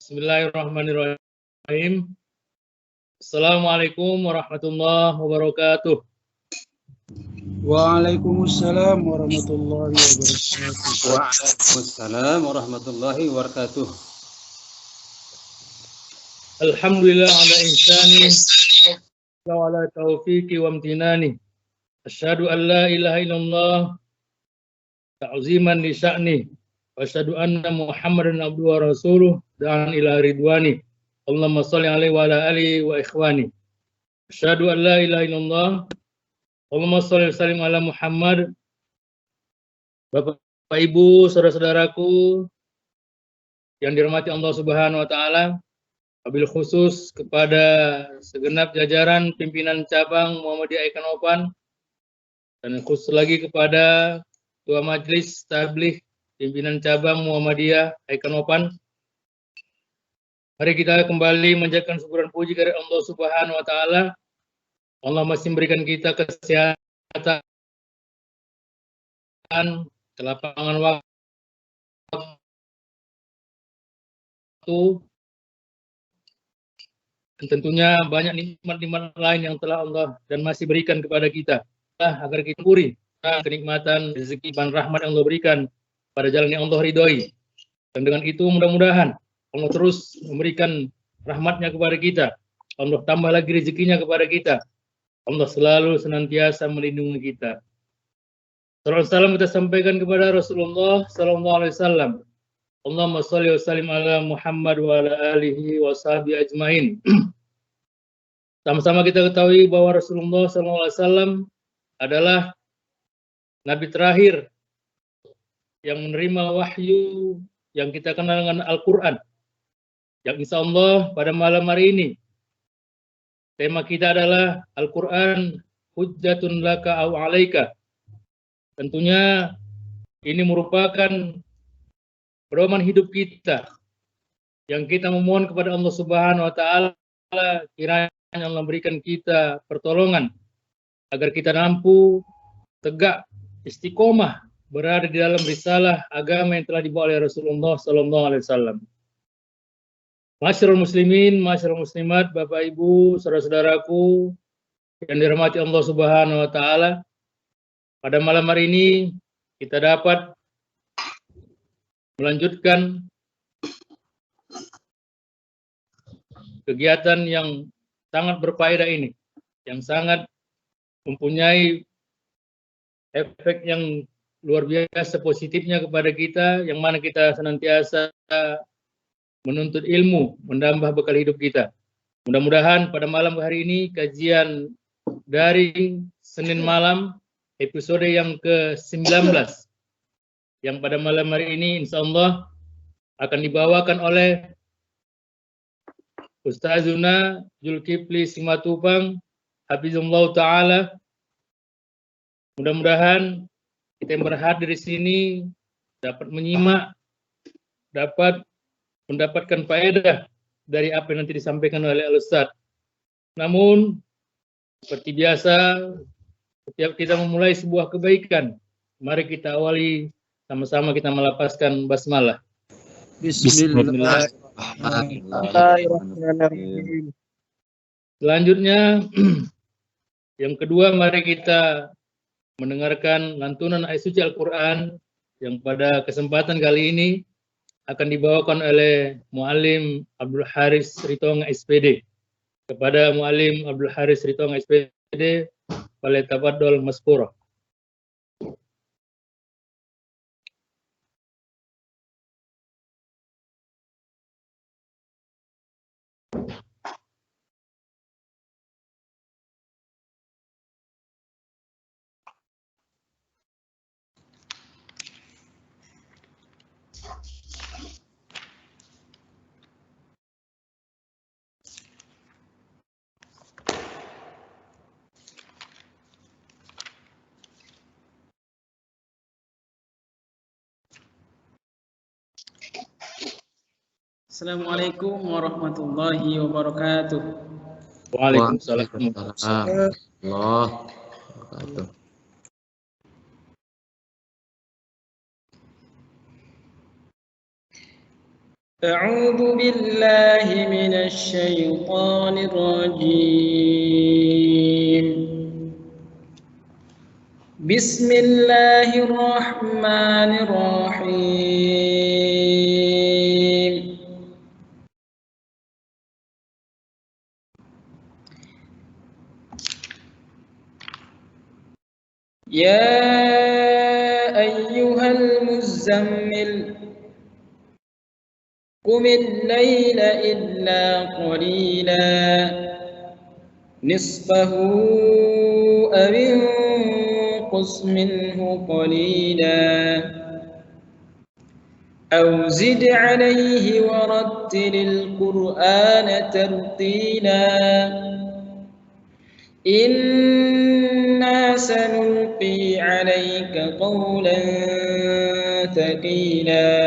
Bismillahirrahmanirrahim. Assalamualaikum warahmatullahi wabarakatuh. Waalaikumsalam warahmatullahi wabarakatuh. Waalaikumsalam warahmatullahi wabarakatuh. Alhamdulillah ala ihsani wa ala taufiqi wa amtinani. Asyhadu an la ilaha illallah ta'ziman li sya'ni wa asyhadu anna Muhammadan abduhu wa rasuluh da'an ila ridwani. Allahumma shalli alaihi wa ala alihi wa ikhwani. Asyhadu an la ilaha illallah. Allahumma shalli wa sallim ala Muhammad. Bapak Ibu, saudara-saudaraku yang dirahmati Allah Subhanahu wa taala, wabil khusus kepada segenap jajaran pimpinan cabang Muhammadiyah Ekanopan dan khusus lagi kepada Ketua Majelis Tabligh pimpinan cabang Muhammadiyah Ekanopan. Mari kita kembali menjalankan syukuran puji kepada Allah Subhanahu wa taala. Allah masih memberikan kita kesehatan, kelapangan waktu, dan tentunya banyak nikmat-nikmat lain yang telah Allah dan masih berikan kepada kita agar kita syukuri kenikmatan rezeki dan rahmat yang Allah berikan pada jalan yang Allah ridhoi. Dan dengan itu mudah-mudahan Allah terus memberikan rahmatnya kepada kita. Allah tambah lagi rezekinya kepada kita. Allah selalu senantiasa melindungi kita. Salam kita sampaikan kepada Rasulullah sallallahu alaihi wasallam. Allahumma shalli wa sallim ala Muhammad wa ala alihi wa sahbihi ajmain. Sama-sama kita ketahui bahwa Rasulullah sallallahu alaihi wasallam adalah nabi terakhir yang menerima wahyu yang kita kenal dengan Al-Qur'an. Yang insya Allah pada malam hari ini tema kita adalah Al-Qur'an hujjatun laka aw 'alaika. Tentunya ini merupakan pedoman hidup kita yang kita memohon kepada Allah Subhanahu wa taala kiranya Allah memberikan kita pertolongan agar kita mampu tegak istiqomah berada di dalam risalah agama yang telah dibawa oleh Rasulullah sallallahu alaihi wasallam. Masyarul muslimin, masyarul muslimat, Bapak Ibu, saudara-saudaraku yang dirahmati Allah Subhanahu wa taala. Pada malam hari ini kita dapat melanjutkan kegiatan yang sangat berfaedah ini, yang sangat mempunyai efek yang luar biasa positifnya kepada kita, yang mana kita senantiasa menuntut ilmu, menambah bekal hidup kita. Mudah-mudahan pada malam hari ini kajian daring Senin malam episode yang ke-19 yang pada malam hari ini insya Allah akan dibawakan oleh Ustazuna Zulkifli Simatupang Hafizullah Ta'ala. Mudah-mudahan kita yang berhadir di sini dapat menyimak, dapat mendapatkan faedah dari apa yang nanti disampaikan oleh Al-Ustaz. Namun, seperti biasa, setiap kita memulai sebuah kebaikan, mari kita awali sama-sama kita melapaskan basmalah. Bismillahirrahmanirrahim. Selanjutnya, yang kedua, mari kita mendengarkan lantunan ayat suci Al-Quran yang pada kesempatan kali ini akan dibawakan oleh Muallim Abdul Haris Ritonga SPD. Kepada Muallim Abdul Haris Ritonga SPD, falyatafaddal maskura. Assalamualaikum warahmatullahi wabarakatuh. Waalaikumsalam. Allah wabarakatuh. أعوذ بالله من الشيطان الرجيم. بسم الله الرحمن الرحيم. يا أيها المزمل قم الليل إلا قليلا نصفه أو انقص منه قليلا أو زد عليه ورتل القرآن ترتيلا إنا سنلقي عليك قولا ثقيلا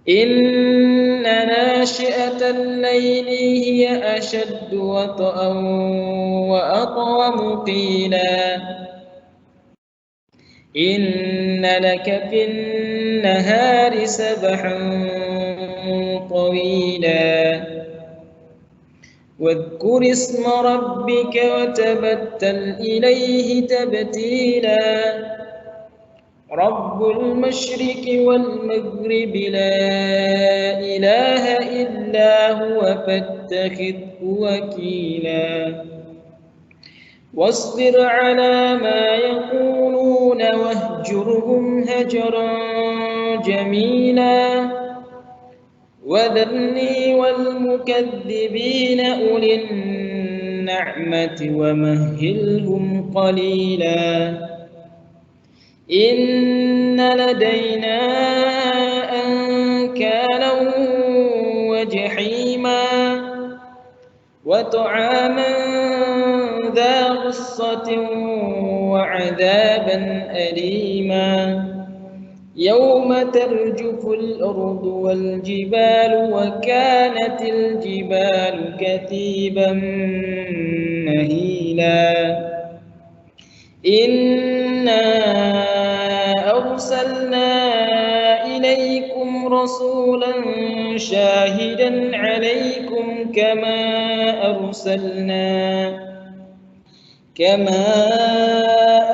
إن ناشئة الليل هي أشد وطئا وأقوم قيلا إن لك في النهار سبحا طويلا واذكر اسم ربك وتبتل إليه تبتيلا رب المشرق والمغرب لا إله إلا هو فاتخذه وكيلا واصبر على ما يقولون واهجرهم هجرا جميلا وذرني والمكذبين أولي النعمة ومهلهم قليلا إن لدينا أنكالا وجحيما وطعاما ذا غصة وعذابا أليما يوم ترجف الأرض والجبال وكانت الجبال كثيبا مهيلا إنا أرسلنا إليكم رسولا شاهدا عليكم كما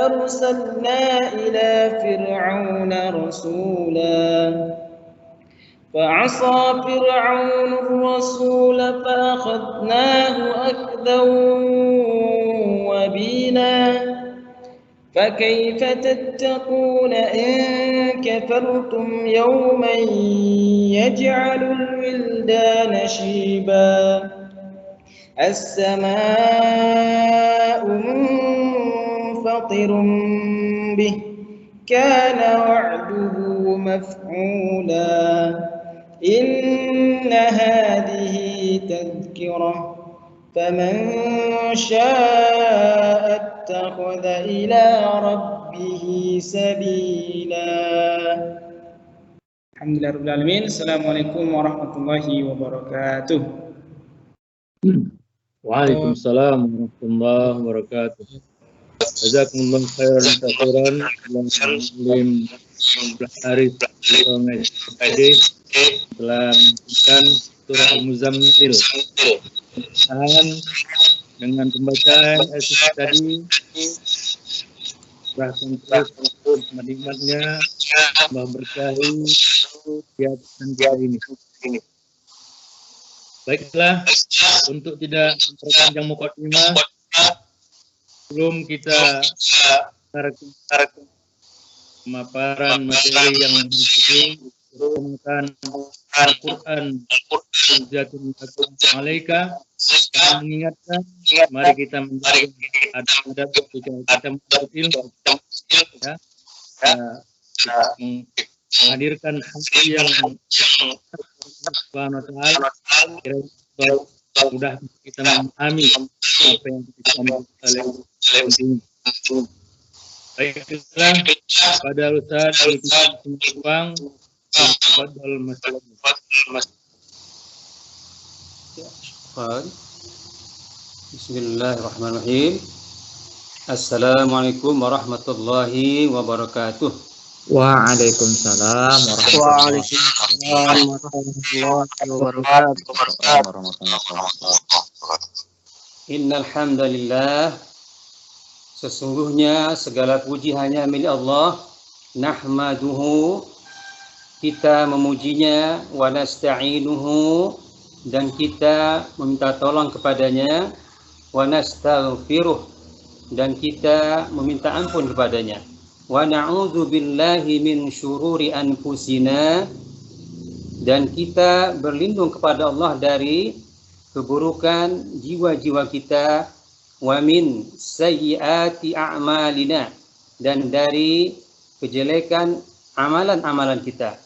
أرسلنا إلى فرعون رسولا فعصى فرعون الرسول فأخذناه أخذا وبيلا فكيف تتقون إن كفرتم يوما يجعل الولدان شيبا السماء منفطر به كان وعده مفعولا إن هذه تذكرة فمن شاء اتخذ إلى ربه سبيلا. Alhamdulillahirrahmanirrahim. Assalamualaikum warahmatullahi wabarakatuh. Waalaikumsalam warahmatullahi wabarakatuh. Jazakumullah khairan Muslim Haris telah memberikan surah Al-Muzammil dengan pembacaan ayat tadi, bahkan terus nikmatnya memberkahi kegiatan kita ini. Baiklah, untuk tidak memperpanjang mukadimah, sebelum kita pemaparan materi yang berhubungan Al-Quran Hujjatun Alaika, mengingatkan mari kita menjaga adab ketika kita menuntut ilmu, ya, menghadirkan hati yang Subhanahu wa ta'ala, mudah kita memahami apa yang kita sampaikan oleh baiklah pada Ustaz Bang Fadhil Mas. Bismillahirrahmanirrahim. Assalamualaikum warahmatullahi wabarakatuh. Waalaikumsalam Waalaikumsalam warahmatullahi wabarakatuh. Innal hamdalillah, sesungguhnya segala puji hanya milik Allah. Nahmaduhu, kita memujinya, wa nasta'inuhu, dan kita meminta tolong kepadanya, wa nastaghfiruh, dan kita meminta ampun kepadanya, wa na'udzu billahi min syururi anfusina, dan kita berlindung kepada Allah dari keburukan jiwa-jiwa kita, wa min sayyiati a'malina, dan dari kejelekan amalan-amalan kita.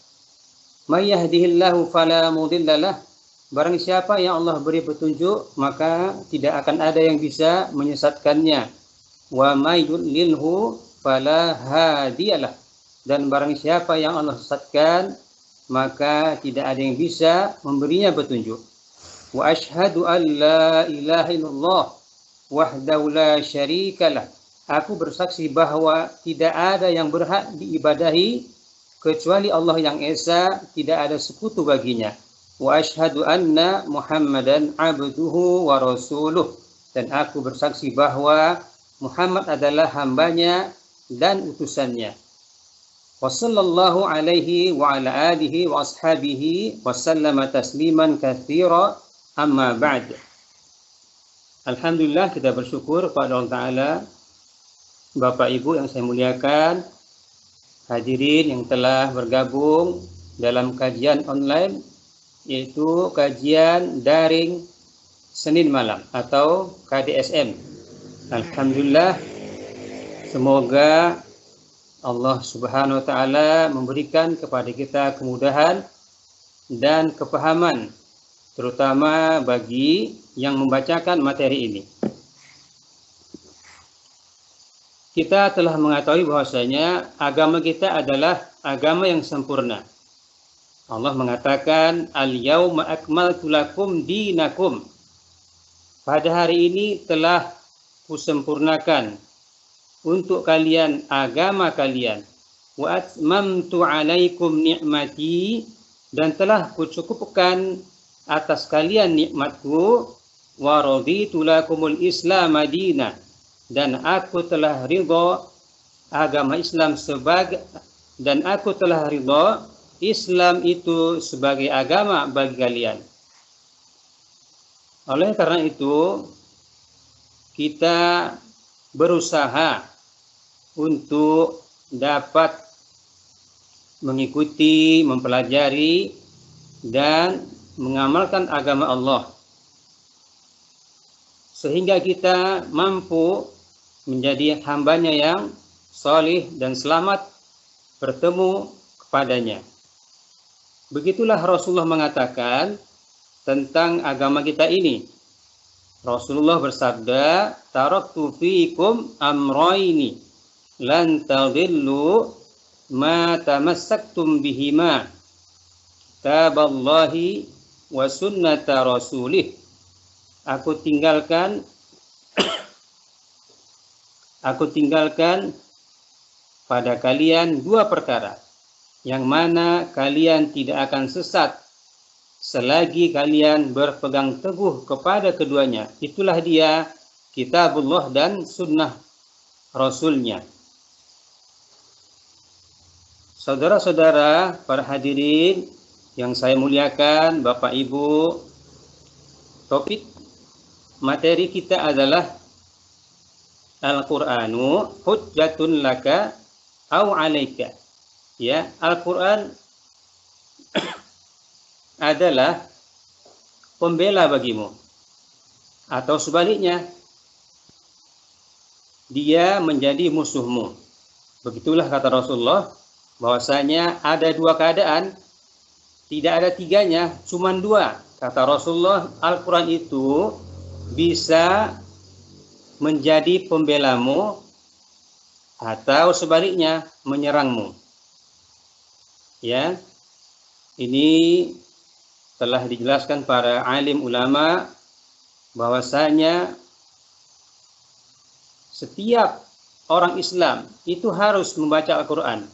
May yahdihillahu fala mudhillalah, barang siapa yang Allah beri petunjuk maka tidak akan ada yang bisa menyesatkannya. Wa may yudlilhu fala hadiyalah, dan barang siapa yang Allah sesatkan maka tidak ada yang bisa memberinya petunjuk. Wa asyhadu an la ilaha illallah wahdahu la syarikalah, aku bersaksi bahwa tidak ada yang berhak diibadahi kecuali Allah yang Esa, tidak ada sekutu baginya. Wa asyhadu anna Muhammadan abduhu wa rasuluh, dan aku bersaksi bahwa Muhammad adalah hambanya dan utusannya. Wa sallallahu alaihi wa ala alihi wa ashabihi wa sallama tasliman katsira, amma ba'd. Alhamdulillah, kita bersyukur kepada Allah Ta'ala. Bapak Ibu yang saya muliakan, hadirin yang telah bergabung dalam kajian online, yaitu kajian daring Senin malam atau KDSM. Alhamdulillah, semoga Allah Subhanahu wa Ta'ala memberikan kepada kita kemudahan dan kepahaman, terutama bagi yang membacakan materi ini. Kita telah mengetahui bahwasanya agama kita adalah agama yang sempurna. Allah mengatakan, Al-yawma akmaltu lakum dinakum. Pada hari ini telah kusempurnakan untuk kalian agama kalian. Wa atmamtu alaikum ni'mati, dan telah kucukupkan atas kalian nikmatku. Wa raditu lakumul Islam madinah, dan aku telah ridha agama Islam Islam itu sebagai agama bagi kalian. Oleh karena itu, kita berusaha untuk dapat mengikuti, mempelajari, dan mengamalkan agama Allah, sehingga kita mampu menjadi hambanya yang salih dan selamat bertemu kepadanya. Begitulah Rasulullah mengatakan tentang agama kita ini. Rasulullah bersabda, taraktu fiikum amrayni lan tadillu ma tamassaktum bihima, kitaballahi wa sunnata rasulih. Aku tinggalkan pada kalian dua perkara, yang mana kalian tidak akan sesat selagi kalian berpegang teguh kepada keduanya. Itulah dia kitabullah dan sunnah rasulnya. Saudara-saudara, para hadirin yang saya muliakan, Bapak Ibu, topik materi kita adalah Al-Qur'anu hujjatun laka au alaika. Ya, Al-Qur'an adalah pembela bagimu, atau sebaliknya, dia menjadi musuhmu. Begitulah kata Rasulullah, bahwasanya ada dua keadaan, tidak ada tiganya, cuma dua. Kata Rasulullah, Al-Quran itu bisa menjadi pembelamu atau sebaliknya menyerangmu. Ya, ini telah dijelaskan para alim ulama bahwasanya setiap orang Islam itu harus membaca Al-Quran.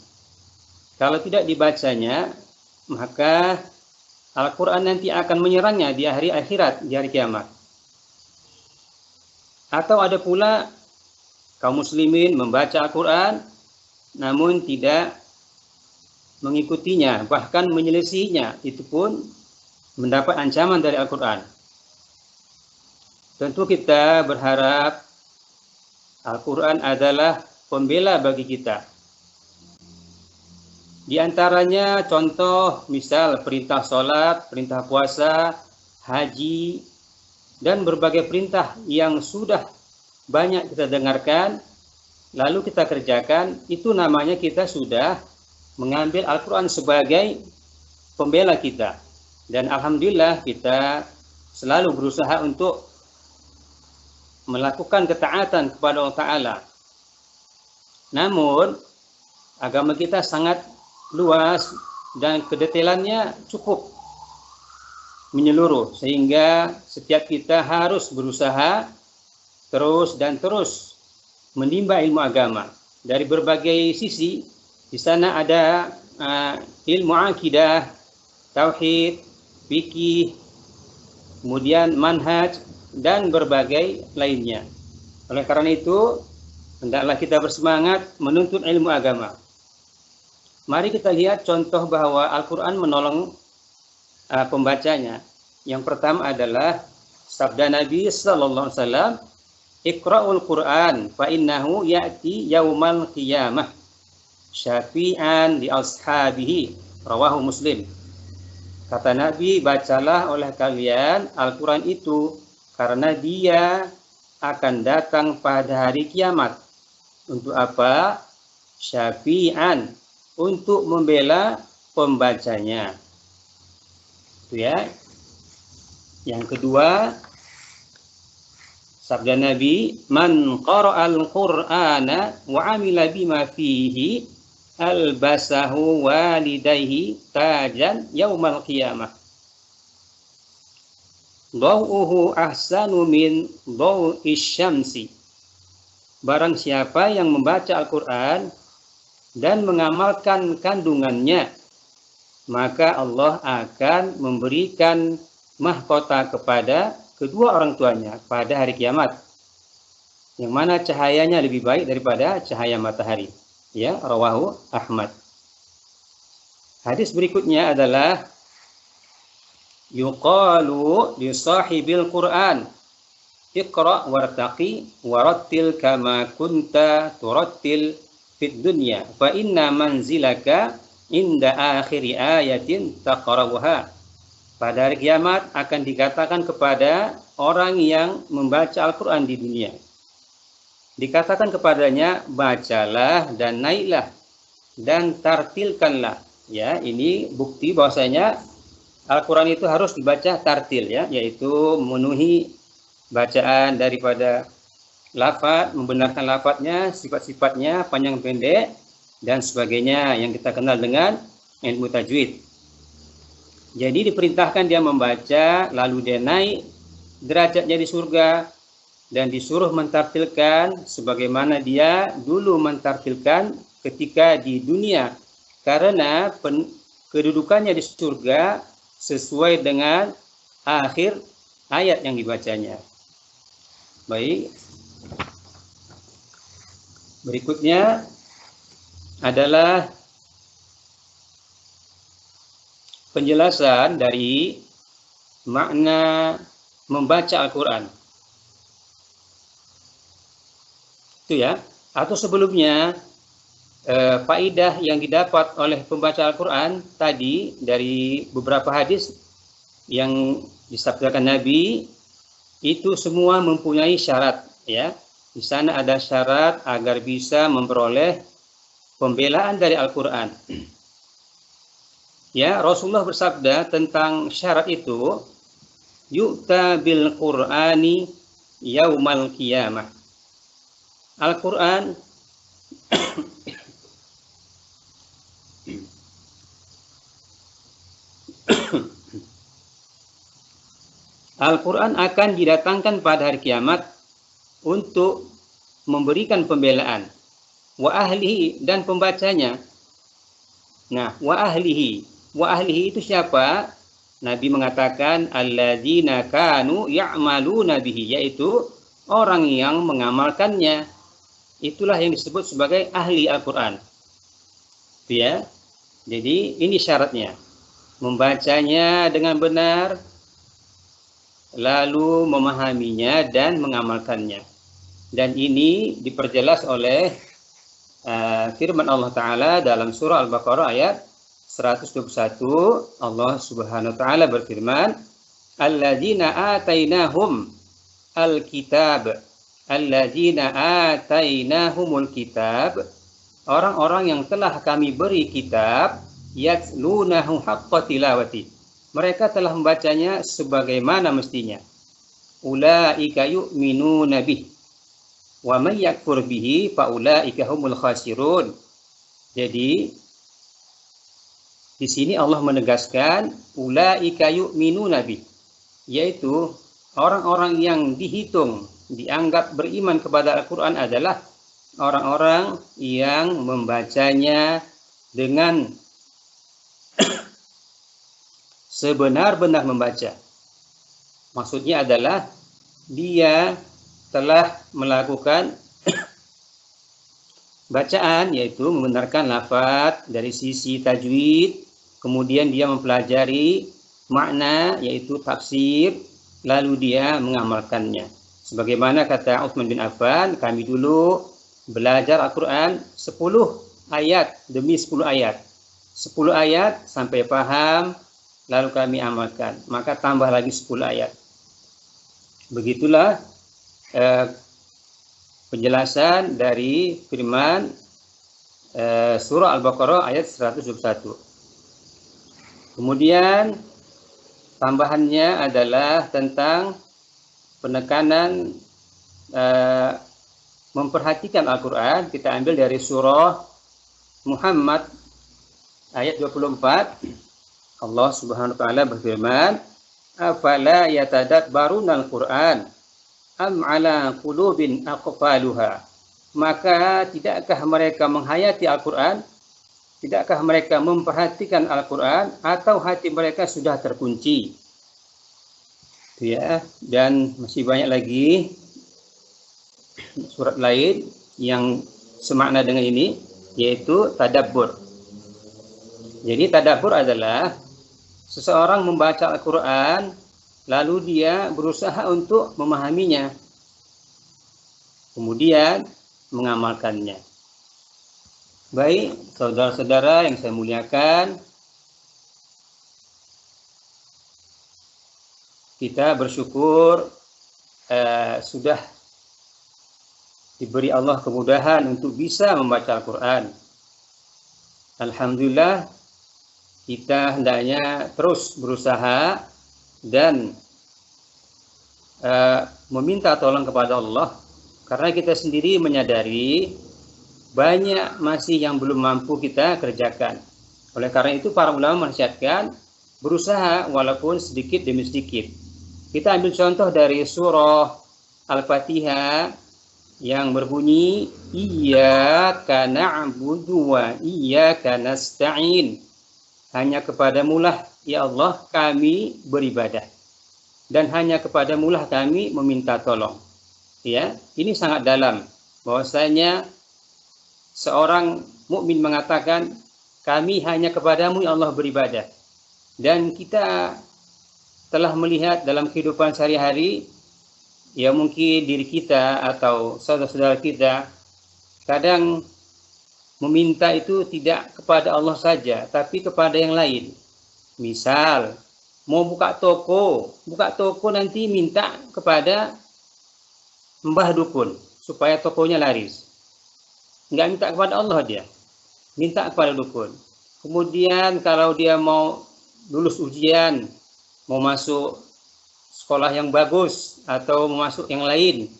Kalau tidak dibacanya, maka Al-Quran nanti akan menyerangnya di hari akhirat, di hari kiamat. Atau ada pula kaum muslimin membaca Al-Quran namun tidak mengikutinya, bahkan menyelisihinya, itu pun mendapat ancaman dari Al-Quran. Tentu kita berharap Al-Quran adalah pembela bagi kita. Di antaranya contoh misal perintah sholat, perintah puasa, haji, dan berbagai perintah yang sudah banyak kita dengarkan, lalu kita kerjakan, itu namanya kita sudah mengambil Al-Quran sebagai pembela kita. Dan Alhamdulillah kita selalu berusaha untuk melakukan ketaatan kepada Allah Ta'ala. Namun, agama kita sangat luas dan kedetailannya cukup menyeluruh, sehingga setiap kita harus berusaha terus dan terus menimba ilmu agama dari berbagai sisi. Di sana ada ilmu akidah, tauhid, fikih, kemudian manhaj, dan berbagai lainnya. Oleh karena itu, hendaklah kita bersemangat menuntut ilmu agama. Mari kita lihat contoh bahwa Al-Quran menolong pembacanya. Yang pertama adalah sabda Nabi sallallahu alaihi wasallam, "Iqra'ul Qur'an fa innahu ya'ti yaumal qiyamah syafi'an li ashabihi." Rawahu Muslim. Kata Nabi, bacalah oleh kalian Al-Quran itu karena dia akan datang pada hari kiamat. Untuk apa? Syafi'an, untuk membela pembacanya. Itu ya. Yang kedua, sabda Nabi, "Man qara'al Qur'ana wa 'amila bima fihi albasahu walidayhi tajan yaumal qiyamah. Dhau'uhu ahsanu min dhau'is syamsi." Barang siapa yang membaca Al-Quran dan mengamalkan kandungannya, maka Allah akan memberikan mahkota kepada kedua orang tuanya pada hari kiamat, yang mana cahayanya lebih baik daripada cahaya matahari. Ya, rawahu Ahmad. Hadis berikutnya adalah yuqalu li sahibil Qur'an iqra wartaqi warattil kama kunta turattil fid dunya fa inna manzilaka inda akhiri ayatin taqra'uha. Pada hari kiamat akan dikatakan kepada orang yang membaca Al-Quran di dunia, dikatakan kepadanya, bacalah dan naiklah dan tartilkanlah. Ya, ini bukti bahwasanya Al-Quran itu harus dibaca tartil, ya, yaitu memenuhi bacaan daripada lafaz, membenarkan lafaznya, sifat-sifatnya, panjang pendek, dan sebagainya yang kita kenal dengan ilmu tajwid. Jadi diperintahkan dia membaca, lalu dia naik derajatnya di surga, dan disuruh mentartilkan sebagaimana dia dulu mentartilkan ketika di dunia, karena kedudukannya di surga sesuai dengan akhir ayat yang dibacanya. Baik, berikutnya adalah penjelasan dari makna membaca Al-Quran. Itu ya. Atau sebelumnya, faidah yang didapat oleh pembaca Al-Quran tadi dari beberapa hadis yang disabdakan Nabi, itu semua mempunyai syarat. Ya. Di sana ada syarat agar bisa memperoleh pembelaan dari Al-Quran. Ya, Rasulullah bersabda tentang syarat itu, yu'ta bil Qur'ani yaumal qiyamah. Al-Quran Al-Quran akan didatangkan pada hari kiamat untuk memberikan pembelaan, wa ahlihi, dan pembacanya. Nah, wa ahlihi. Wa ahlihi itu siapa? Nabi mengatakan alladzina kanu ya'maluna bihi, yaitu orang yang mengamalkannya. Itulah yang disebut sebagai ahli Al-Qur'an. Ya. Jadi ini syaratnya. Membacanya dengan benar, lalu memahaminya dan mengamalkannya. Dan ini diperjelas oleh firman Allah Ta'ala dalam surah Al-Baqarah ayat 121. Allah Subhanahu Wa Ta'ala berfirman, alladzina atainahum al-kitab, alladzina atainahumul kitab, orang-orang yang telah kami beri kitab, yatlunahu haqqa tilawati, mereka telah membacanya sebagaimana mestinya. Ulaika yu'minuna bih wa may yakfur bihi fa ulaika humul khasirun. Jadi di sini Allah menegaskan ulaika yu'minuna bih, yaitu orang-orang yang dihitung dianggap beriman kepada Al-Qur'an adalah orang-orang yang membacanya dengan sebenar-benar membaca. Maksudnya adalah dia telah melakukan bacaan, yaitu membenarkan lafaz dari sisi tajwid, kemudian dia mempelajari makna, yaitu tafsir, lalu dia mengamalkannya. Sebagaimana kata Utsman bin Affan, kami dulu belajar Al-Quran 10 ayat demi 10 ayat. 10 ayat sampai paham, lalu kami amalkan. Maka tambah lagi 10 ayat. Begitulah penjelasan dari firman surah Al-Baqarah ayat 121. Kemudian tambahannya adalah tentang penekanan memperhatikan Al-Quran. Kita ambil dari surah Muhammad ayat 24. Allah Subhanahu wa Ta'ala berfirman, afala yatadabbarunal Qur'an am ala qulubin aqfaluha. Maka tidakkah mereka menghayati Al-Quran? Tidakkah mereka memperhatikan Al-Quran atau hati mereka sudah terkunci? Ya, dan masih banyak lagi surat lain yang semakna dengan ini, yaitu tadabbur. Jadi tadabbur adalah seseorang membaca Al-Quran, lalu dia berusaha untuk memahaminya, kemudian mengamalkannya. Baik, saudara-saudara yang saya muliakan, kita bersyukur sudah diberi Allah kemudahan untuk bisa membaca Al-Quran. Alhamdulillah, kita hendaknya terus berusaha dan meminta tolong kepada Allah, karena kita sendiri menyadari banyak masih yang belum mampu kita kerjakan. Oleh karena itu para ulama menasihatkan berusaha walaupun sedikit demi sedikit. Kita ambil contoh dari surah Al-Fatihah yang berbunyi iyyaka na'budu wa iyyaka nasta'in. Hanya kepadamulah ya Allah kami beribadah, dan hanya kepadamulah kami meminta tolong. Ya, ini sangat dalam bahwasanya seorang mukmin mengatakan kami hanya kepadamu ya Allah beribadah. Dan kita telah melihat dalam kehidupan sehari-hari, ya mungkin diri kita atau saudara-saudara kita kadang meminta itu tidak kepada Allah saja, tapi kepada yang lain. Misal, mau buka toko nanti minta kepada mbah dukun supaya tokonya laris. Nggak minta kepada Allah dia, minta kepada dukun. Kemudian kalau dia mau lulus ujian, mau masuk sekolah yang bagus atau mau masuk yang lain,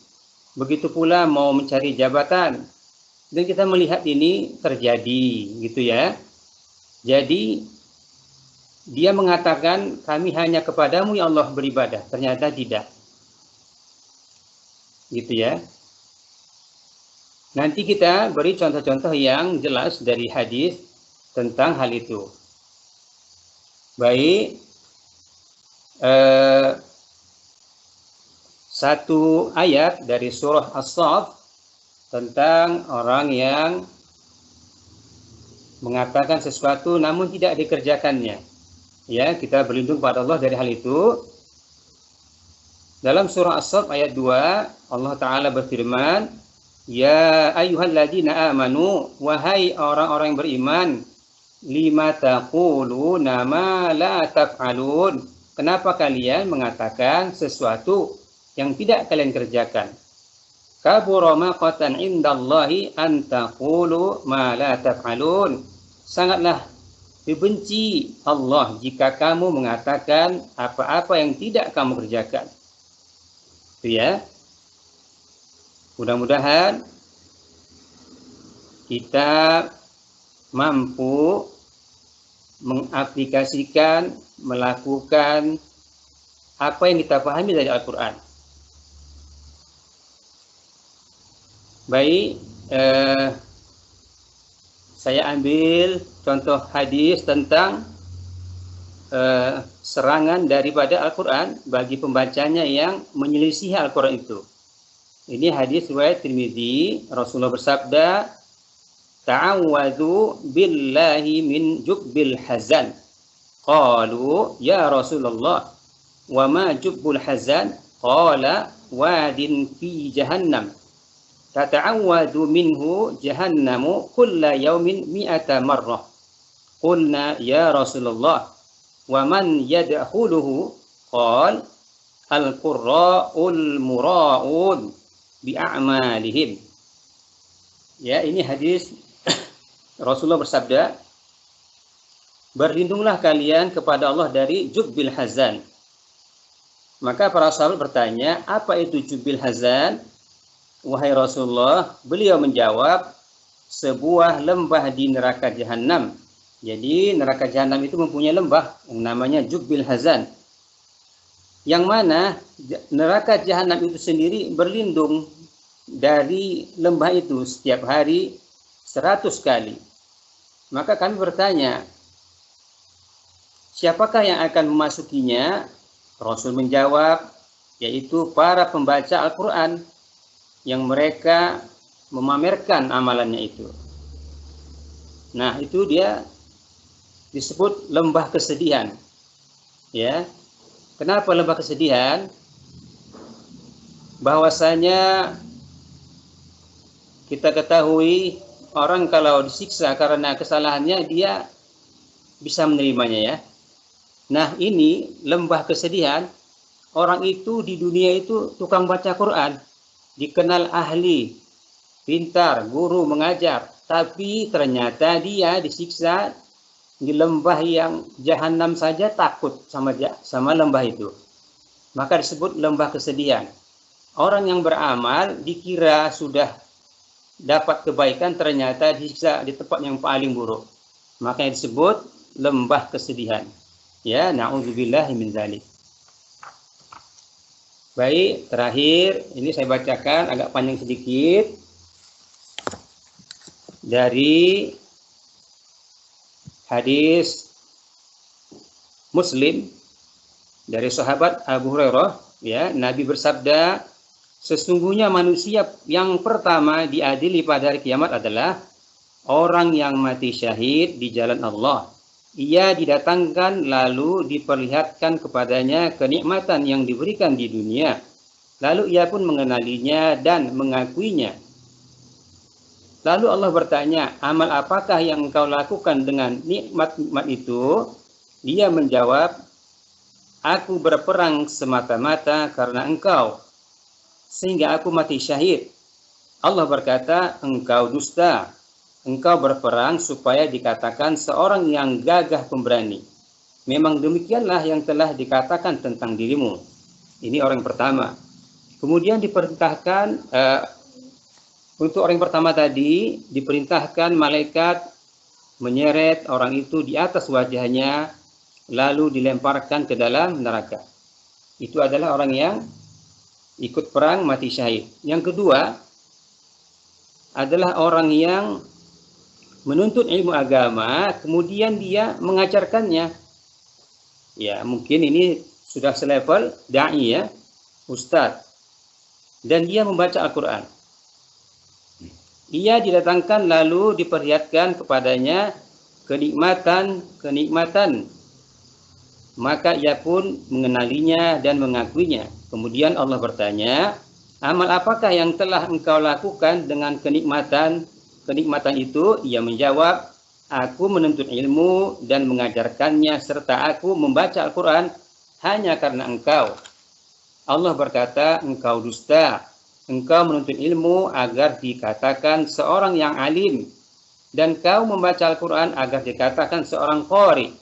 begitu pula mau mencari jabatan. Dan kita melihat ini terjadi gitu ya. Jadi dia mengatakan kami hanya kepadamu ya Allah beribadah, ternyata tidak. Gitu ya. Nanti kita beri contoh-contoh yang jelas dari hadis tentang hal itu. Baik, satu ayat dari surah As-Saff tentang orang yang mengatakan sesuatu namun tidak dikerjakannya. Ya, kita berlindung pada Allah dari hal itu. Dalam surah As-Saff ayat 2, Allah Ta'ala berfirman, Ya ayyuhalladzina amanu, wahai orang-orang yang beriman, lima taquluna ma la taf'alun. Kenapa kalian mengatakan sesuatu yang tidak kalian kerjakan? Kabura maqatan indallahi an taqulu ma la taf'alun. Sangatlah dibenci Allah jika kamu mengatakan apa-apa yang tidak kamu kerjakan. Itu ya. Mudah-mudahan kita mampu mengaplikasikan, melakukan apa yang kita pahami dari Al-Quran. Baik, saya ambil contoh hadis tentang serangan daripada Al-Quran bagi pembacanya yang menyelisih Al-Quran itu. Ini hadis riwayat Tirmidzi. Rasulullah bersabda, Ta'awwadhu billahi min jubbil hazan. Qalu, ya Rasulullah, wa ma jubbul hazan? Qala, wadin fi jahannam. Tata'awwadhu minhu jahannamu kulla yawmin mi'ata marrah. Qulna, ya Rasulullah, wa man yadkhuluhu? Qal, al-qurra'ul mura'un bi'a'malihim. Ya, ini hadis Rasulullah bersabda, berlindunglah kalian kepada Allah dari jubbil hazan. Maka para sahabat bertanya, apa itu jubbil hazan? Wahai Rasulullah, beliau menjawab, sebuah lembah di neraka jahanam. Jadi neraka jahanam itu mempunyai lembah yang namanya jubbil hazan. Yang mana neraka jahanam itu sendiri berlindung dari lembah itu setiap hari 100 kali. Maka kami bertanya, siapakah yang akan memasukinya? Rasul menjawab, yaitu para pembaca Al-Quran yang mereka memamerkan amalannya itu. Nah, itu dia disebut lembah kesedihan. Ya. Kenapa lembah kesedihan? Bahwasanya kita ketahui orang kalau disiksa karena kesalahannya dia bisa menerimanya ya. Nah, ini lembah kesedihan. Orang itu di dunia itu tukang baca Quran, dikenal ahli, pintar, guru mengajar, tapi ternyata dia disiksa di lembah yang jahanam saja takut sama lembah itu. Maka disebut lembah kesedihan. Orang yang beramal dikira sudah dapat kebaikan, ternyata disiksa di tempat yang paling buruk. Maka disebut lembah kesedihan. Ya, na'udzubillahi min dzalik. Baik, terakhir ini saya bacakan agak panjang sedikit dari hadis Muslim dari sahabat Abu Hurairah. Ya, Nabi bersabda, sesungguhnya manusia yang pertama diadili pada hari kiamat adalah orang yang mati syahid di jalan Allah. Ia didatangkan lalu diperlihatkan kepadanya kenikmatan yang diberikan di dunia. Lalu ia pun mengenalinya dan mengakuinya. Lalu Allah bertanya, amal apakah yang engkau lakukan dengan nikmat-nikmat itu? Dia menjawab, aku berperang semata-mata karena engkau, sehingga aku mati syahid. Allah berkata, engkau dusta. Engkau berperang supaya dikatakan seorang yang gagah pemberani. Memang demikianlah yang telah dikatakan tentang dirimu. Ini orang pertama. Kemudian diperintahkan, untuk orang pertama tadi, diperintahkan malaikat menyeret orang itu di atas wajahnya, lalu dilemparkan ke dalam neraka. Itu adalah orang yang ikut perang mati syahid. Yang kedua adalah orang yang menuntut ilmu agama, kemudian dia mengajarkannya. Ya, mungkin ini sudah selevel da'i ya, ustadz. Dan dia membaca Al-Quran. Ia didatangkan lalu diperlihatkan kepadanya kenikmatan. Maka ia pun mengenalinya dan mengakuinya. Kemudian Allah bertanya, amal apakah yang telah engkau lakukan dengan kenikmatan itu? Ia menjawab, aku menuntut ilmu dan mengajarkannya serta aku membaca Al-Quran hanya karena engkau. Allah berkata, engkau dusta. Engkau menuntut ilmu agar dikatakan seorang yang alim. Dan kau membaca Al-Quran agar dikatakan seorang qari.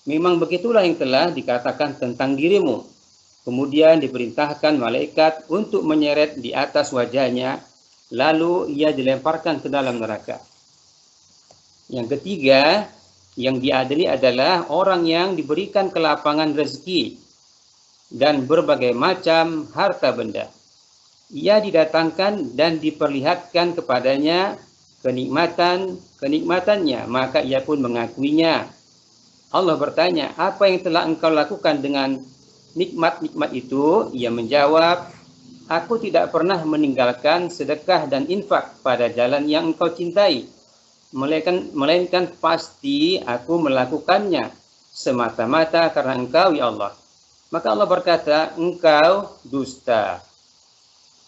Memang begitulah yang telah dikatakan tentang dirimu. Kemudian diperintahkan malaikat untuk menyeret di atas wajahnya. Lalu ia dilemparkan ke dalam neraka. Yang ketiga, yang diadili adalah orang yang diberikan kelapangan rezeki dan berbagai macam harta benda. Ia didatangkan dan diperlihatkan kepadanya kenikmatannya, maka ia pun mengakuinya. Allah bertanya, apa yang telah engkau lakukan dengan nikmat-nikmat itu? Ia menjawab, aku tidak pernah meninggalkan sedekah dan infak pada jalan yang engkau cintai, melainkan pasti aku melakukannya semata-mata karena engkau ya Allah. Maka Allah berkata, engkau dusta.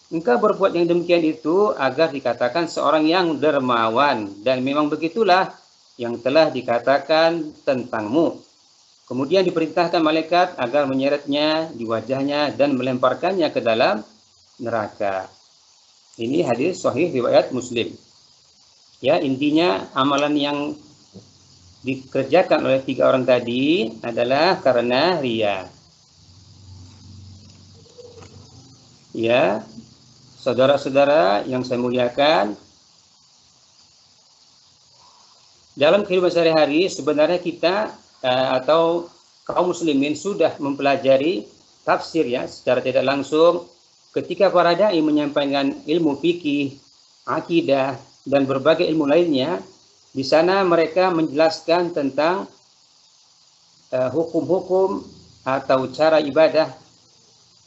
Engkau berbuat yang demikian itu agar dikatakan seorang yang dermawan. Dan memang begitulah yang telah dikatakan tentangmu. Kemudian diperintahkan malaikat agar menyeretnya di wajahnya dan melemparkannya ke dalam neraka. Ini hadis sahih riwayat Muslim. Ya, intinya amalan yang dikerjakan oleh 3 orang tadi adalah karena riya. Ya, saudara-saudara yang saya muliakan, dalam kehidupan sehari-hari sebenarnya kita atau kaum muslimin sudah mempelajari tafsir ya secara tidak langsung ketika para dai menyampaikan ilmu fikih, akidah dan berbagai ilmu lainnya. Di sana mereka menjelaskan tentang hukum-hukum atau cara ibadah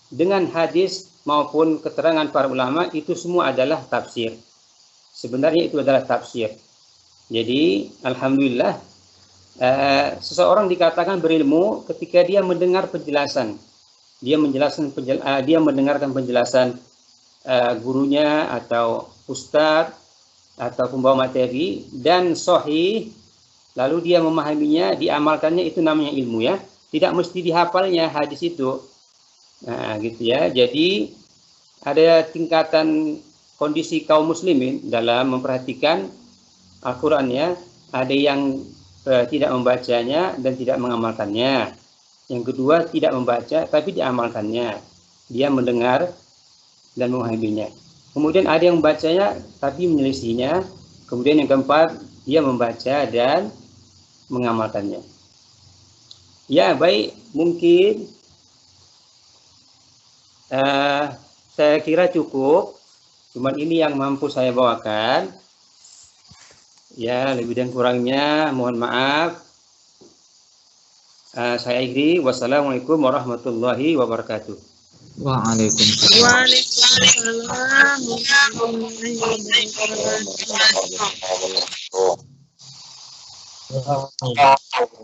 dengan hadis maupun keterangan para ulama. Itu semua adalah tafsir. Sebenarnya itu adalah tafsir. Jadi alhamdulillah seseorang dikatakan berilmu ketika dia mendengar penjelasan. Dia mendengarkan penjelasan gurunya atau ustadz atau pembawa materi dan sahih, lalu dia memahaminya, diamalkannya, itu namanya ilmu ya. Tidak mesti dihafalnya hadis itu. Nah, gitu ya. Jadi ada tingkatan kondisi kaum muslimin dalam memperhatikan Al-Quran ya. Ada yang tidak membacanya dan tidak mengamalkannya. Yang kedua, tidak membaca tapi diamalkannya. Dia mendengar dan memahaminya. Kemudian ada yang membacanya tapi menyelisihinya. Kemudian yang keempat, dia membaca dan mengamalkannya. Ya, baik, mungkin saya kira cukup. Cuman ini yang mampu saya bawakan. Ya, lebih dan kurangnya mohon maaf. Saya akhiri. Wassalamualaikum warahmatullahi wabarakatuh. Waalaikumsalam.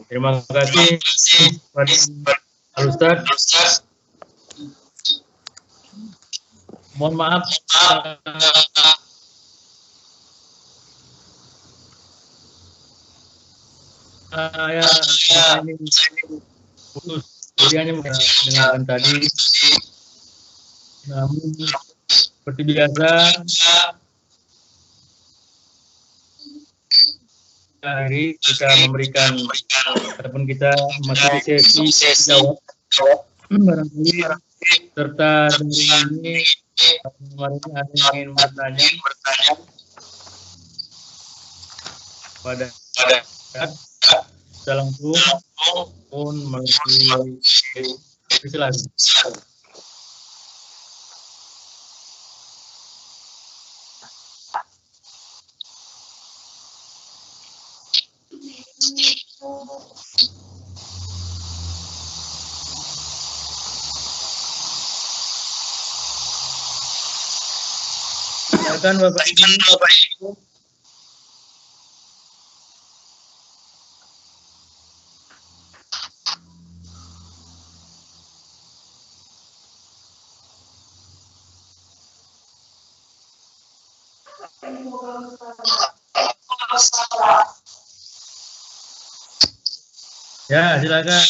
Terima kasih Pak Ustaz. Mohon maaf saya ini putus, jadi hanya mendengarkan tadi. Namun seperti biasa hari kita memberikan ataupun kita memasuki sesi jawab barangkali serta dari ini kemarin ada yang ingin bertanya pada langsung pun melalui silakan. Silakan Bapak Ibu. Ya, silakan.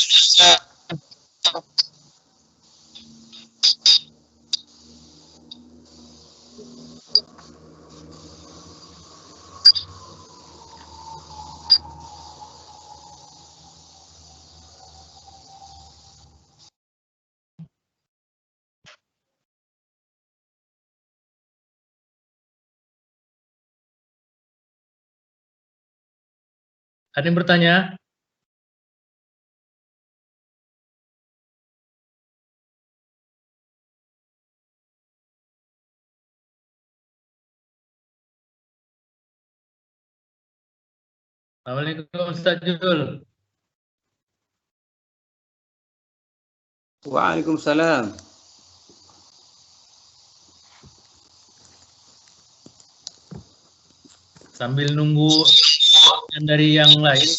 Ada yang bertanya? Assalamualaikum Ustaz Jul. Waalaikumsalam. Sambil nunggu dari yang lain,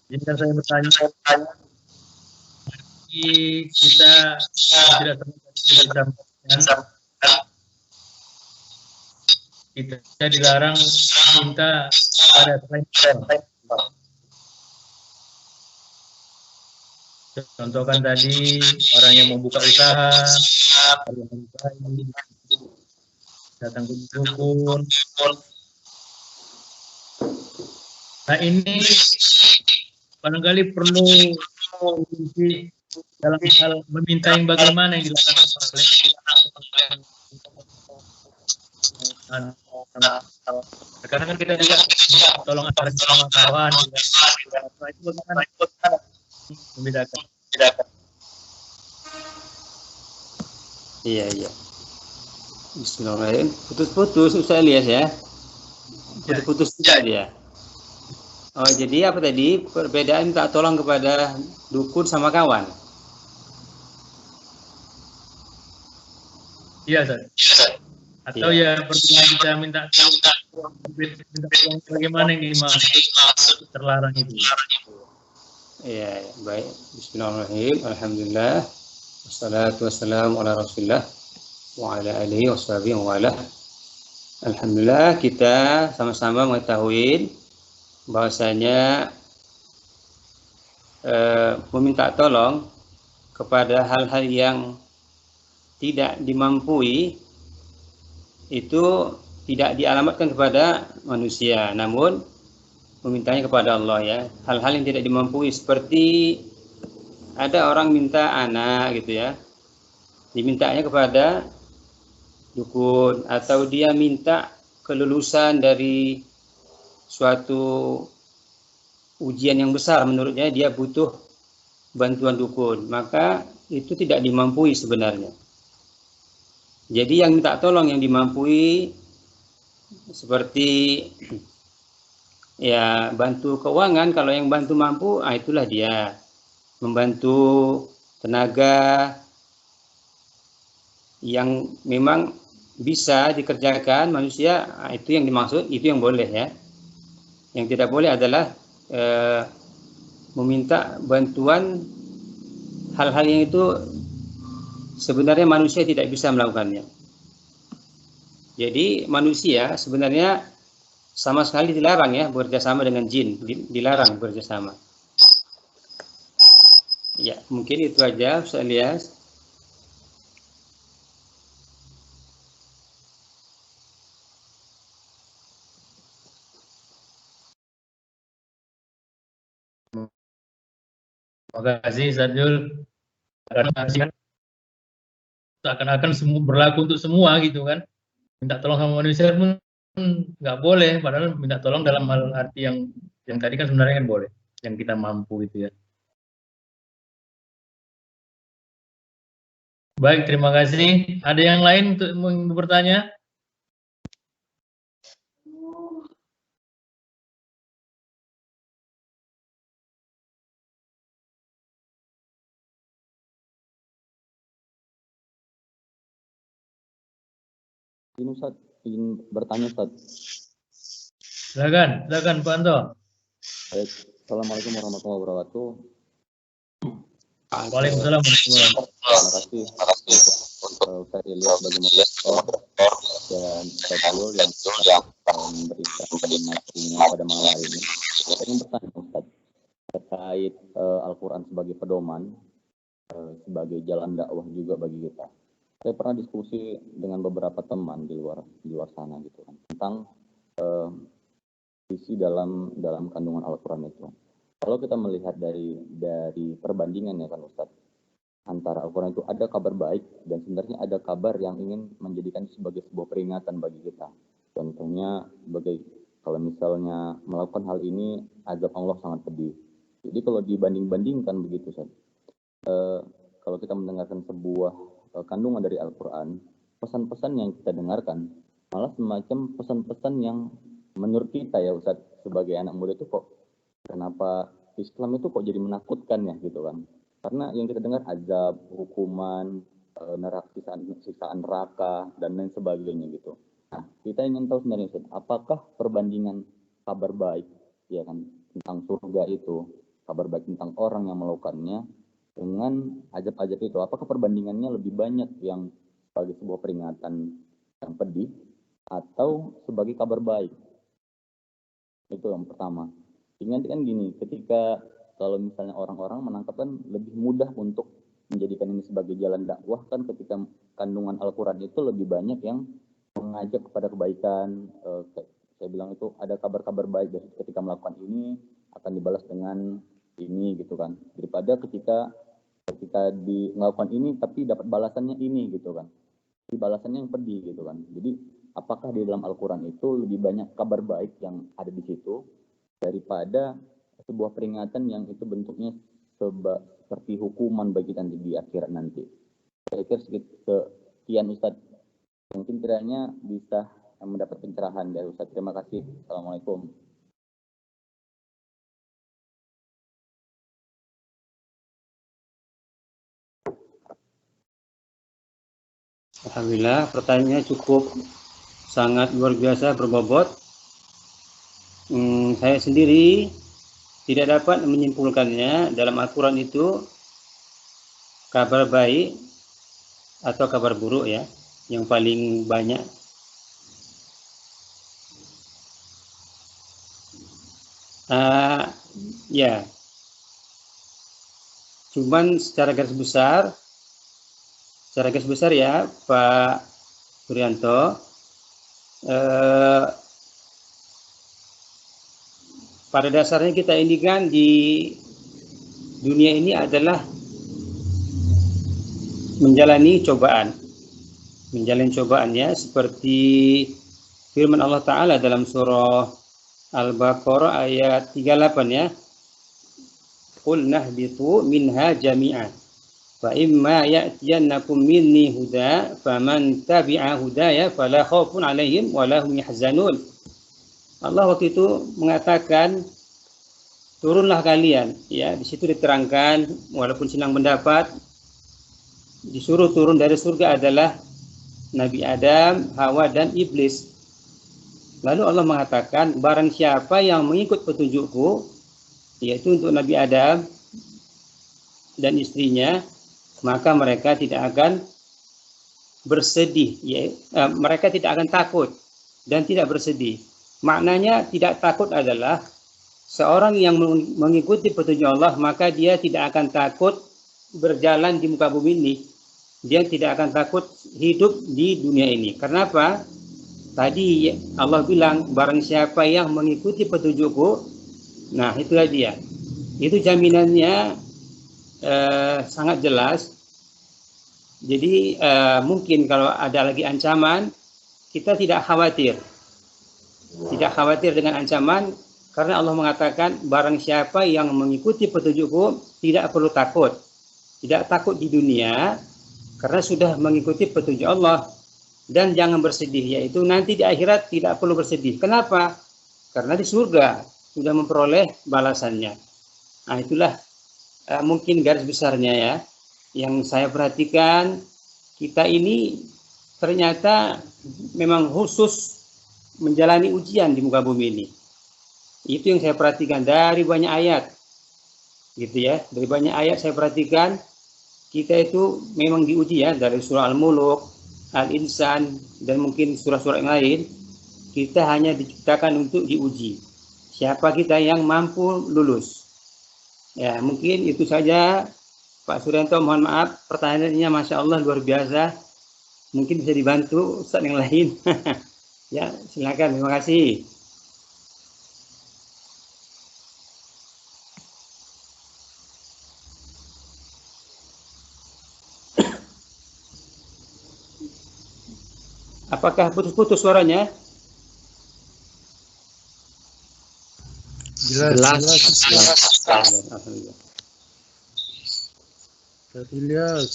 jika saya bertanya, kita tidak terlalu kita dilarang minta pada selain. Contohkan tadi orang yang membuka usaha, datang ke dukun. Nah ini barangkali perlu dalam hal meminta yang bagaimana yang dilakukan oleh karena kan kita juga tolong antara kawan itu bagaimana membedakan. Iya. Bismillahirrahmanirrahim. Putus-putus Ustaz Elias ya. Putus-putus tidak dia. Oh, jadi apa tadi? Perbedaan minta tolong kepada dukun sama kawan. Iya, Ustaz. Atau ya perbedaan kita minta tolong bagaimana yang dimaksud terlarang itu. Iya, baik. Bismillahirrahmanirrahim. Alhamdulillah. Wassalatu wassalamu ala Rasulillah wa ala alihi washabihi wa ala. Alhamdulillah kita sama-sama mengetahui bahwasanya meminta tolong kepada hal-hal yang tidak dimampui itu tidak dialamatkan kepada manusia, namun memintanya kepada Allah ya. Hal-hal yang tidak dimampui seperti ada orang minta anak gitu ya, dimintanya kepada dukun, atau dia minta kelulusan dari suatu ujian yang besar, menurutnya dia butuh bantuan dukun, maka itu tidak dimampui sebenarnya. Jadi yang minta tolong yang dimampui seperti ya bantu keuangan, kalau yang bantu mampu, itulah dia membantu tenaga yang memang bisa dikerjakan manusia, itu yang dimaksud, itu yang boleh ya. Yang tidak boleh adalah meminta bantuan hal-hal yang itu sebenarnya manusia tidak bisa melakukannya. Jadi manusia sebenarnya sama sekali dilarang ya bekerjasama dengan jin, dilarang bekerjasama. Ya, mungkin itu aja Ustaz Elias. Terima kasih Ustaz Jul. Seakan-akan semua berlaku untuk semua gitu kan. Minta tolong sama manusia pun nggak boleh, padahal minta tolong dalam hal arti yang tadi kan sebenarnya kan boleh, yang kita mampu gitu ya. Baik, terima kasih. Ada yang lain untuk bertanya? Ini Ustaz, ingin bertanya Ustaz. Silakan Pak Anto. Baik. Assalamualaikum warahmatullahi wabarakatuh. Waalaikumsalam warahmatullahi wabarakatuh. Terima kasih untuk Ustaz Ilyas bagi moderator dan Ustaz Abdul yang memberikan materinya pada malam hari ini. Saya ingin bertanya Ustaz terkait Al-Quran sebagai pedoman, sebagai jalan dakwah juga bagi kita. Saya pernah diskusi dengan beberapa teman di luar sana gitu kan tentang isi dalam kandungan Al-Quran itu. Kalau kita melihat dari perbandingan ya kan Ustaz, antara Al-Quran itu ada kabar baik dan sebenarnya ada kabar yang ingin menjadikan sebagai sebuah peringatan bagi kita. Contohnya kalau misalnya melakukan hal ini azab Allah sangat pedih. Jadi kalau dibanding-bandingkan begitu Ustaz, kalau kita mendengarkan sebuah kandungan dari Al-Quran, pesan-pesan yang kita dengarkan malah semacam pesan-pesan yang menurut kita ya Ustaz sebagai anak muda itu kok kenapa Islam itu kok jadi menakutkan ya gitu kan. Karena yang kita dengar azab, hukuman, siksaan neraka dan lain sebagainya gitu. Nah, kita ingin tahu sebenarnya Ustaz, apakah perbandingan kabar baik ya kan tentang surga itu, kabar baik tentang orang yang melakukannya dengan azab-azab itu, apakah perbandingannya lebih banyak yang sebagai sebuah peringatan yang pedih atau sebagai kabar baik? Itu yang pertama. Ingat kan gini, ketika kalau misalnya orang-orang menangkap kan lebih mudah untuk menjadikan ini sebagai jalan dakwah kan ketika kandungan Al-Quran itu lebih banyak yang mengajak kepada kebaikan. Saya bilang itu ada kabar-kabar baik dari ketika melakukan ini akan dibalas dengan ini gitu kan. Daripada ketika melakukan ini tapi dapat balasannya ini gitu kan. Di balasannya yang pedih gitu kan. Jadi apakah di dalam Al-Quran itu lebih banyak kabar baik yang ada di situ daripada sebuah peringatan yang itu bentuknya seperti hukuman bagi nanti di akhirat nanti. Saya kira sekian Ustaz. Mungkin kiranya bisa mendapat pencerahan dari Ustaz. Terima kasih. Assalamualaikum. Alhamdulillah, pertanyaannya cukup sangat luar biasa berbobot. Saya sendiri tidak dapat menyimpulkannya dalam Al-Quran itu kabar baik atau kabar buruk ya, yang paling banyak. Ya, cuman secara garis besar ya Pak Suryanto, pada dasarnya kita ini kan di dunia ini adalah menjalani cobaannya seperti firman Allah Ta'ala dalam surah Al-Baqarah ayat 38 ya. Qul nahbitu minha jami'an fa imma ya'tiyannakum minni huda faman tabi'a hudaya fala khaufun 'alaihim wa lahum yahzanun. Allah waktu itu mengatakan turunlah kalian ya, di situ diterangkan walaupun silang pendapat disuruh turun dari surga adalah Nabi Adam, Hawa dan Iblis. Lalu Allah mengatakan barang siapa yang mengikut petunjukku, yaitu untuk Nabi Adam dan istrinya, maka mereka tidak akan bersedih ya, mereka tidak akan takut dan tidak bersedih. Maknanya tidak takut adalah seorang yang mengikuti petunjuk Allah, maka dia tidak akan takut berjalan di muka bumi ini. Dia tidak akan takut hidup di dunia ini. Kenapa? Tadi Allah bilang barang siapa yang mengikuti petunjukku, nah itulah dia. Itu jaminannya sangat jelas. Jadi mungkin kalau ada lagi ancaman, kita tidak khawatir. Tidak khawatir dengan ancaman karena Allah mengatakan barang siapa yang mengikuti petunjukku tidak perlu takut. Tidak takut di dunia karena sudah mengikuti petunjuk Allah, dan jangan bersedih, yaitu nanti di akhirat tidak perlu bersedih. Kenapa? Karena di surga sudah memperoleh balasannya. Nah itulah mungkin garis besarnya ya yang saya perhatikan. Kita ini ternyata memang khusus menjalani ujian di muka bumi ini. Itu yang saya perhatikan dari banyak ayat, gitu ya. Dari banyak ayat saya perhatikan kita itu memang diuji ya, dari surah Al-Muluk, Al-Insan, dan mungkin surah-surah yang lain. Kita hanya diciptakan untuk diuji. Siapa kita yang mampu lulus? Ya, mungkin itu saja Pak Suryanto. Mohon maaf, pertanyaannya Masya Allah luar biasa. Mungkin bisa dibantu Ustaz yang lain. Ya, silakan. Terima kasih. Apakah putus-putus suaranya? Jelas. Alhamdulillah. Jelas.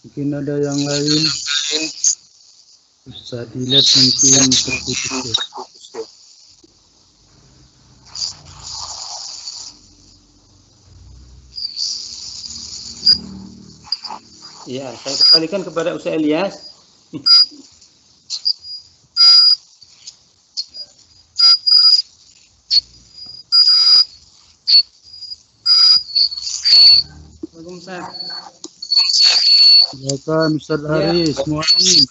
Mungkin ada yang lain. Bisa dilihat mungkin terputus. Ya, saya kembalikan kepada Ustaz Ilyas. Silakan Ustaz Haris, Mu'alim.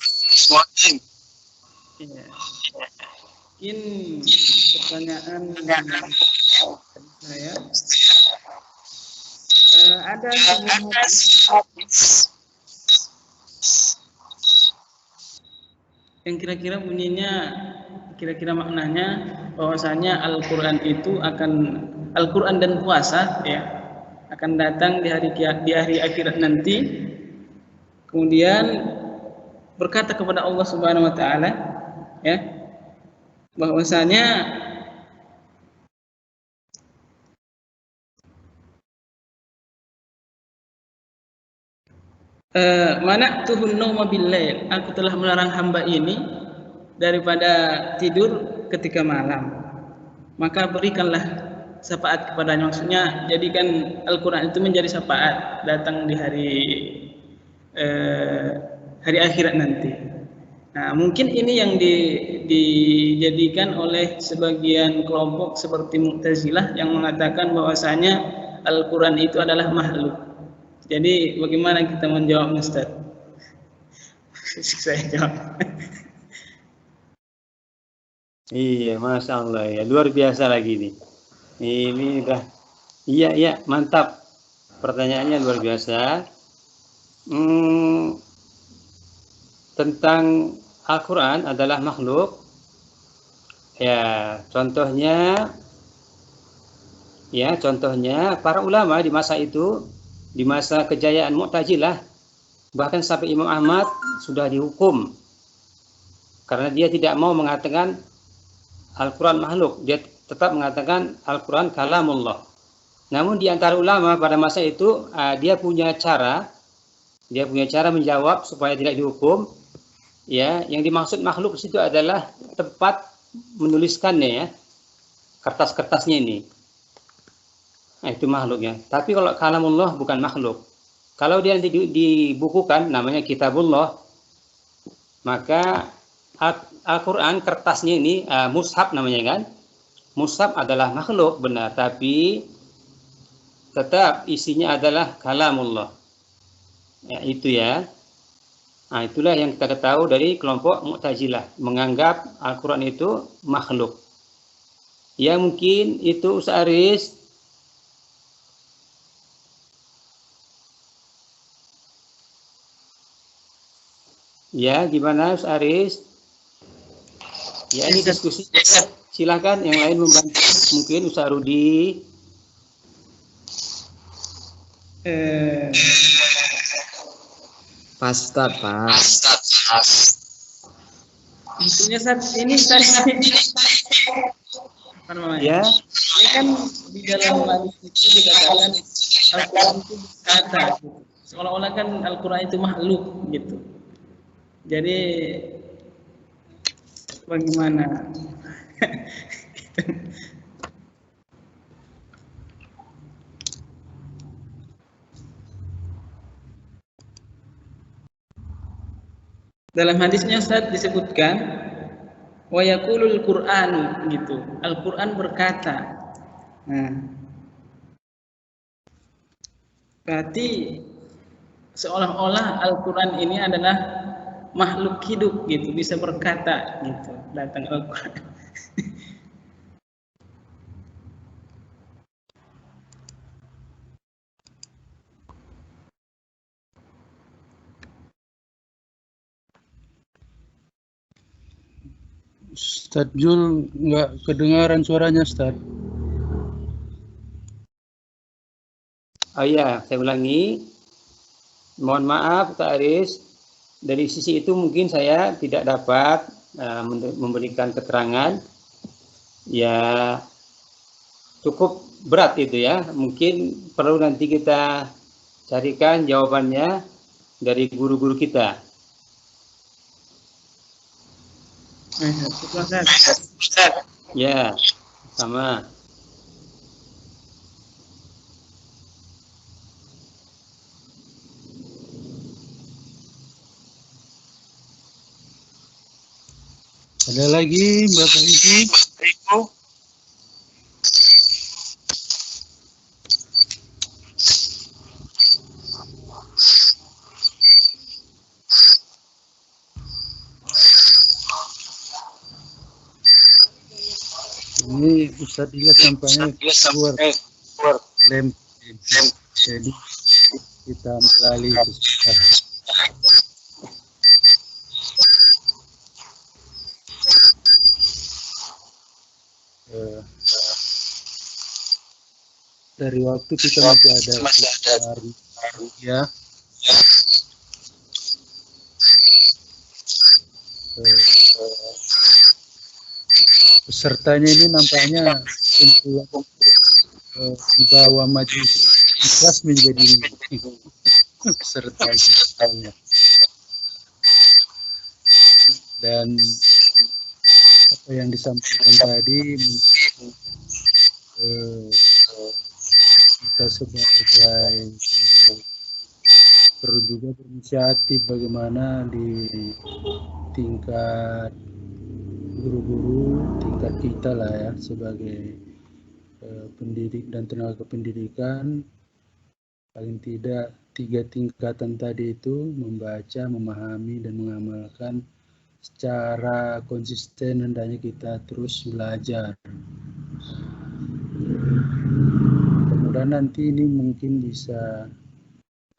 Ya. Mungkin pertanyaan saya ada yang kira-kira bunyinya, kira-kira maknanya bahwasanya Al-Quran itu Al-Quran dan puasa ya akan datang di hari akhirat nanti. Kemudian berkata kepada Allah Subhanahu wa taala ya bahwasanya mana'tuhun nauma bil-lail, aku telah melarang hamba ini daripada tidur ketika malam, maka berikanlah syafaat kepadanya. Maksudnya jadikan Al-Quran itu menjadi syafaat datang di hari akhirat nanti. Nah, mungkin ini yang dijadikan oleh sebagian kelompok seperti Mu'tazilah yang mengatakan bahwasanya Al-Quran itu adalah makhluk. Jadi bagaimana kita menjawab, Ustaz? Saya jawab. Iya, Masya Allah ya, luar biasa lagi nih. Ini udah, iya, mantap. Pertanyaannya luar biasa. Tentang Al-Quran adalah makhluk. Ya, contohnya para ulama di masa itu, di masa kejayaan Mu'tazilah, bahkan sampai Imam Ahmad sudah dihukum karena dia tidak mau mengatakan Al-Quran makhluk, dia tetap mengatakan Al-Quran kalamullah. Namun di antara ulama pada masa itu dia punya cara menjawab supaya tidak dihukum. Ya, yang dimaksud makhluk di situ adalah tempat menuliskannya ya, kertas-kertasnya ini. Nah, itu makhluknya. Tapi kalau kalamullah bukan makhluk. Kalau dia nanti dibukukan namanya kitabullah, maka Al-Quran kertasnya ini mushaf namanya kan. Mushaf adalah makhluk benar, tapi tetap isinya adalah kalamullah. Ya, itu ya. Nah, itulah yang kita ketahui dari kelompok Mu'tazilah, menganggap Al-Quran itu makhluk. Ya, mungkin itu Ustaz Aris. Ya, gimana Ustaz Aris? Ya, ini diskusi. Silakan yang lain membantu. Mungkin Ustaz Rudi. Pas. Intinya saat ini apa namanya? Ya. Ini kan di dalam hadis itu dikatakan Al-Quran itu berkata Seolah-olah kan Al-Quran itu makhluk gitu. Jadi bagaimana? Dalam hadisnya Ustaz disebutkan wa yaqulul Qur'an gitu. Al-Qur'an berkata. Nah, berarti seolah-olah Al-Qur'an ini adalah makhluk hidup gitu, bisa berkata gitu. Datang Al-Qur'an. Ustaz Jul, nggak kedengaran suaranya, Ustaz. Oh iya, saya ulangi. Mohon maaf, Pak Aris. Dari sisi itu mungkin saya tidak dapat memberikan keterangan. Ya, cukup berat itu ya. Mungkin perlu nanti kita carikan jawabannya dari guru-guru kita. Ya, sama. Ada lagi, Bapak Ibu? Ini Ustaz Ilyas sampainya keluar lem. Jadi kita beralih ke Ustaz. Dari waktu kita masih ada ya. Pesertanya ini nampaknya di bawah majelis ikhlas menjadi pesertanya. Dan apa yang disampaikan tadi kita sebagai perlu juga berinisiatif bagaimana di tingkat guru-guru, tingkat kita lah ya sebagai pendidik dan tenaga kependidikan, paling tidak 3 tingkatan tadi itu membaca, memahami dan mengamalkan secara konsisten. Hendaknya kita terus belajar. Mudah-mudahan nanti ini mungkin bisa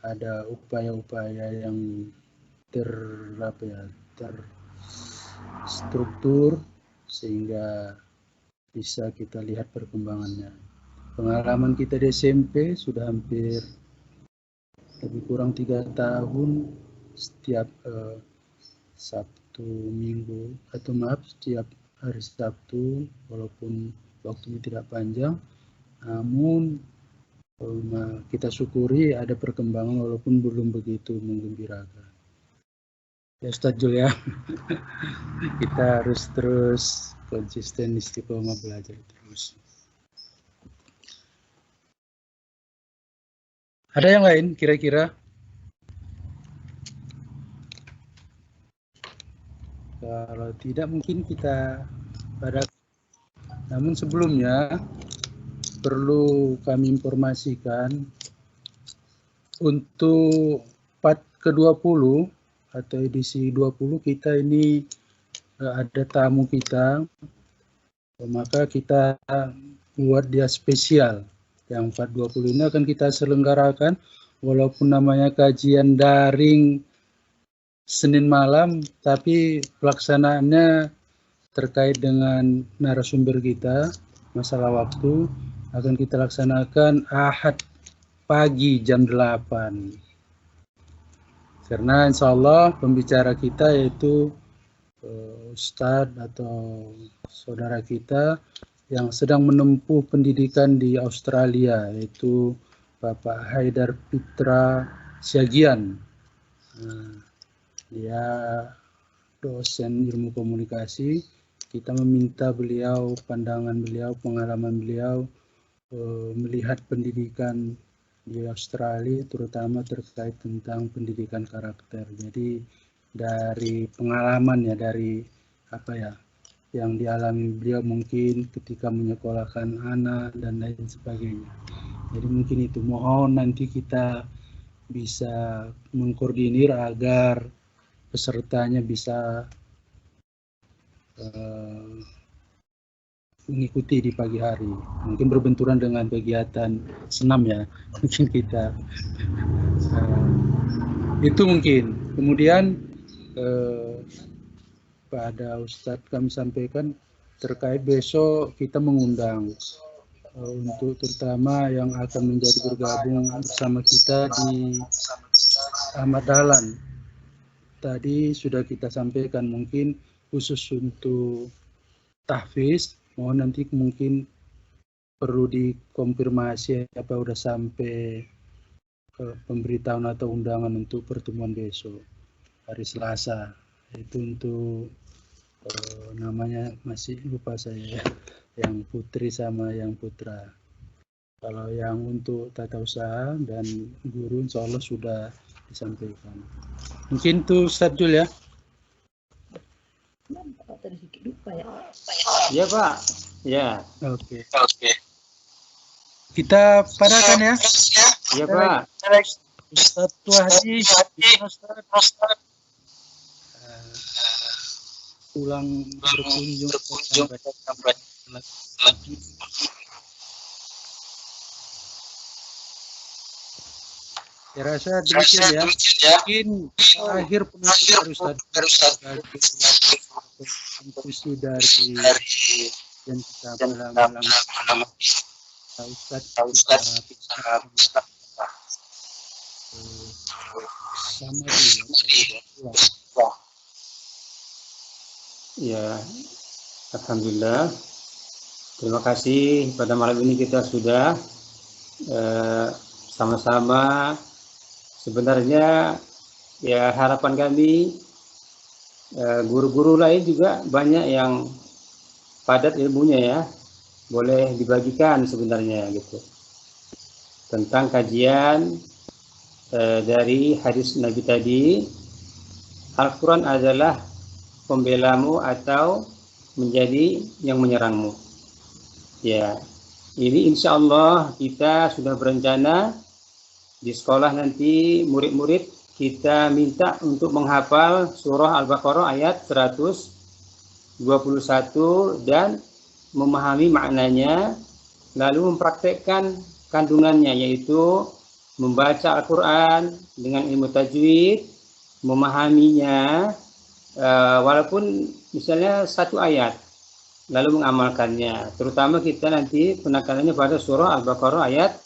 ada upaya-upaya yang terstruktur sehingga bisa kita lihat perkembangannya. Pengalaman kita di SMP sudah hampir lebih kurang 3 tahun setiap setiap hari Sabtu, walaupun waktunya tidak panjang, namun kita syukuri ada perkembangan walaupun belum begitu menggembirakan. Ya Ustaz Jul ya, kita harus terus konsisten istiqomah belajar terus. Ada yang lain kira-kira? Kalau tidak mungkin kita namun sebelumnya perlu kami informasikan untuk part ke-20 atau edisi 20 kita ini ada tamu kita, maka kita buat dia spesial. Yang part 20 ini akan kita selenggarakan walaupun namanya kajian daring Senin malam, tapi pelaksanaannya terkait dengan narasumber kita, masalah waktu akan kita laksanakan Ahad pagi jam 8. Karena insya Allah pembicara kita yaitu Ustadz atau saudara kita yang sedang menempuh pendidikan di Australia, yaitu Bapak Haidar Pitra Syagian. Dia dosen ilmu komunikasi. Kita meminta beliau, pandangan beliau, pengalaman beliau melihat pendidikan di Australia, terutama terkait tentang pendidikan karakter. Jadi dari pengalaman ya, dari apa ya yang dialami beliau mungkin ketika menyekolahkan anak dan lain sebagainya. Jadi mungkin itu, mohon nanti kita bisa mengkoordinir agar pesertanya bisa mengikuti di pagi hari. Mungkin berbenturan dengan kegiatan senam ya, mungkin kita itu mungkin. Kemudian pada Ustadz kami sampaikan terkait besok kita mengundang untuk terutama yang akan menjadi bergabung bersama kita di Ahmad Dahlan. Tadi sudah kita sampaikan mungkin khusus untuk tahfiz, mohon nanti mungkin perlu dikonfirmasi apa udah sampai pemberitahuan atau undangan untuk pertemuan besok hari Selasa. Itu untuk namanya masih lupa saya, yang putri sama yang putra. Kalau yang untuk tata usaha dan guru insya Allah sudah disampaikan. Mungkin itu Ustadz Jul ya. Ya Pak. Ya. Oke. Kita padakan ya. Ya Pak. Ustadz Wahdi. Pulang berkunjung sampai saya rasa demikian ya. Mungkin akhir penutup Ustadz diskusi dari yang kita malam Ustadz sama Ya, alhamdulillah. Terima kasih pada malam ini kita sudah sama-sama. Sebenarnya ya harapan kami guru-guru lain juga banyak yang padat ilmunya ya, boleh dibagikan sebenarnya gitu tentang kajian dari hadis Nabi tadi. Al-Quran adalah pembelamu atau menjadi yang menyerangmu. Ya, ini insya Allah kita sudah berencana di sekolah nanti murid-murid kita minta untuk menghafal surah Al-Baqarah ayat 121 dan memahami maknanya, lalu mempraktekkan kandungannya, yaitu membaca Al-Quran dengan ilmu tajwid, memahaminya walaupun misalnya satu ayat, lalu mengamalkannya. Terutama kita nanti penekanannya pada surah Al-Baqarah ayat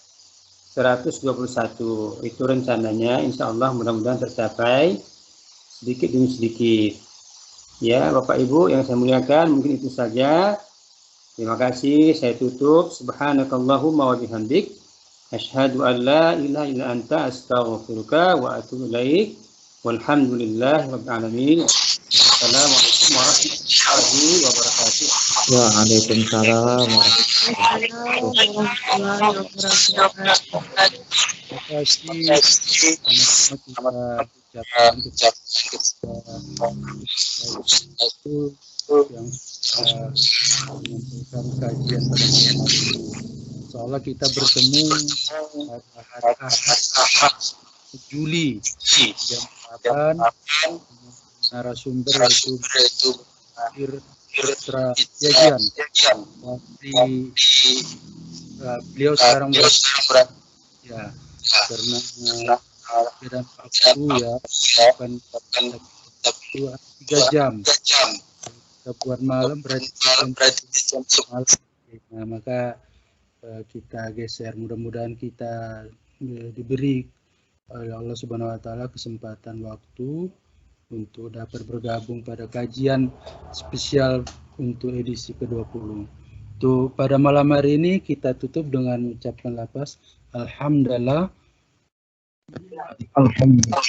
121. Itu rencananya, insya Allah mudah-mudahan tercapai sedikit demi sedikit. Ya, Bapak Ibu yang saya muliakan, mungkin itu saja. Terima kasih. Saya tutup. Subhanakallahumma wa bihamdik. Asyhadu an la ilaha illa anta astaghfiruka wa atubu ilaik. Walhamdulillahi rabbil alamin. Assalamualaikum warahmatullahi wabarakatuh. Waalaikumsalam Terima kasih. Sama-sama kita ucapkan yang menyampaikan kajian pada malam hari ini. Seolah kita bertemu pada hari Ahad Juli jam 8 narasumber yaitu akhir Putra Yajian dari beliau sekarang berat ya karena beda waktu ya bukan 3 jam kita buat malam berarti jam malam. Nah, maka kita geser, mudah-mudahan kita diberi oleh Allah Subhanahu wa taala kesempatan waktu untuk dapat bergabung pada kajian spesial untuk edisi ke-20. Untuk pada malam hari ini kita tutup dengan mengucapkan lafaz Alhamdulillah Alhamdulillah.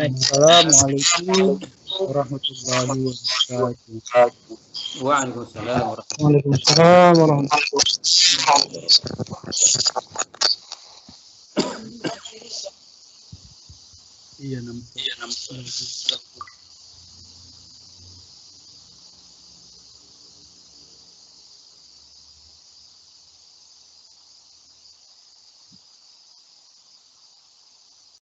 Assalamualaikum warahmatullahi wabarakatuh. Waalaikumsalam. Waalaikumsalam warahmatullahi wabarakatuh. Iya, nampak.